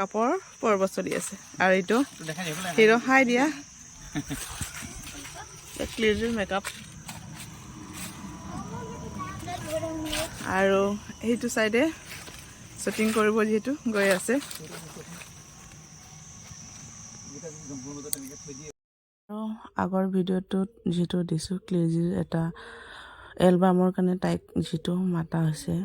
মেকআপৰ পৰ্ব চলি আছে আৰু এইটো হিৰো হাই দিয়া ক্লিয়াৰ মেকআপ আৰু এইটো চাইডে শ্বুটিং কৰিব যিহেতু গৈ আছে আৰু আগৰ ভিডিঅ'টোত যিটো দিছোঁ ক্লিয়াৰ এটা এলবামৰ কাৰণে তাইক যিটো মাতা হৈছে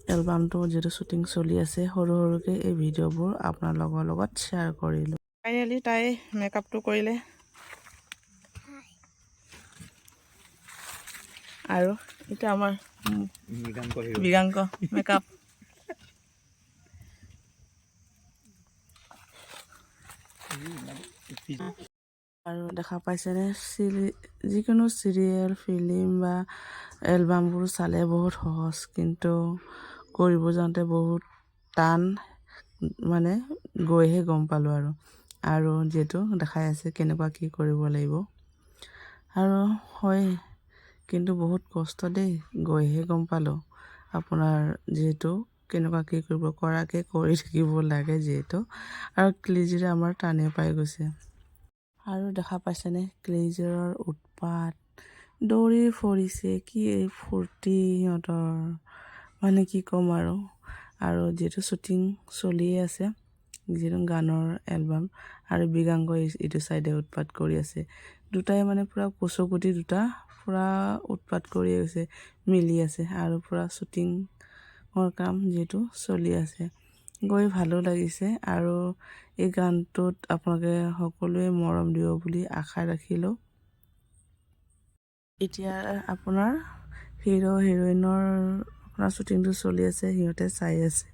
এলবামটো যিটো শ্বুটিং চলি আছে সৰু সৰুকৈ এই ভিডিঅ'বোৰ আপোনালোকৰ লগত শ্বেয়াৰ কৰিলোঁ ফাইনেলি তাই মেকআপটো কৰিলে আৰু এটা আমাৰ মৃগাংক মেকআপ আৰু দেখা পাইছেনে যিকোনো চিৰিয়েল ফিল্ম বা এলবামবোৰ চালে বহুত সহজ কিন্তু কৰিব যাওঁতে বহুত টান মানে গৈহে গম পালোঁ আৰু যিহেতু দেখাই আছে কেনেকুৱা কি কৰিব লাগিব আৰু হয় কিন্তু বহুত কষ্ট দেই গৈহে গম পালোঁ আপোনাৰ যিহেতু কেনেকুৱা কি কৰিব কৰাকৈ কৰি থাকিব লাগে যিহেতু আৰু ক্লিজিৰে আমাৰ টানে পাই গৈছে আৰু দেখা পাইছেনে ক্লিজৰৰ উৎপাত দৌৰি ফুৰিছে কি ফূৰ্তি সিহঁতৰ মানে কি ক'ম আৰু যিহেতু শ্বুটিং চলিয়ে আছে যিহেতু গানৰ এলবাম আৰু মৃগাংক এইটো চাইডে উৎপাত কৰি আছে দুটাই মানে পূৰা কচুগুটি দুটা পূৰা উৎপাত কৰি আছে মিলি আছে আৰু পূৰা শ্বুটিঙৰ কাম যিহেতু চলি আছে গৈ ভালো লাগিছে আৰু এই গানটোত আপোনালোকে সকলোৱে মৰম দিব বুলি আশা ৰাখিলোঁ এতিয়া আপোনাৰ হিৰো হিৰইনৰ আপোনাৰ শ্বুটিংটো চলি আছে সিহঁতে চাই আছে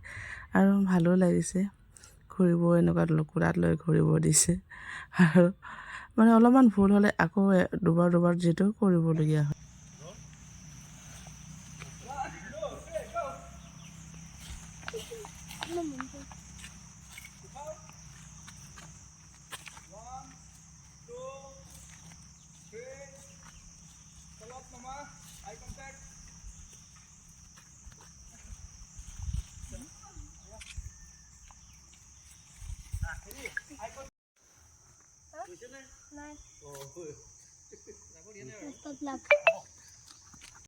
আৰু ভালো লাগিছে ঘূৰিব এনেকুৱা কোলাত লৈ ঘূৰিব দিছে আৰু মানে অলপমান ভুল হ'লে আকৌ দুবাৰ যিহেতু কৰিবলগীয়া হয় Nice.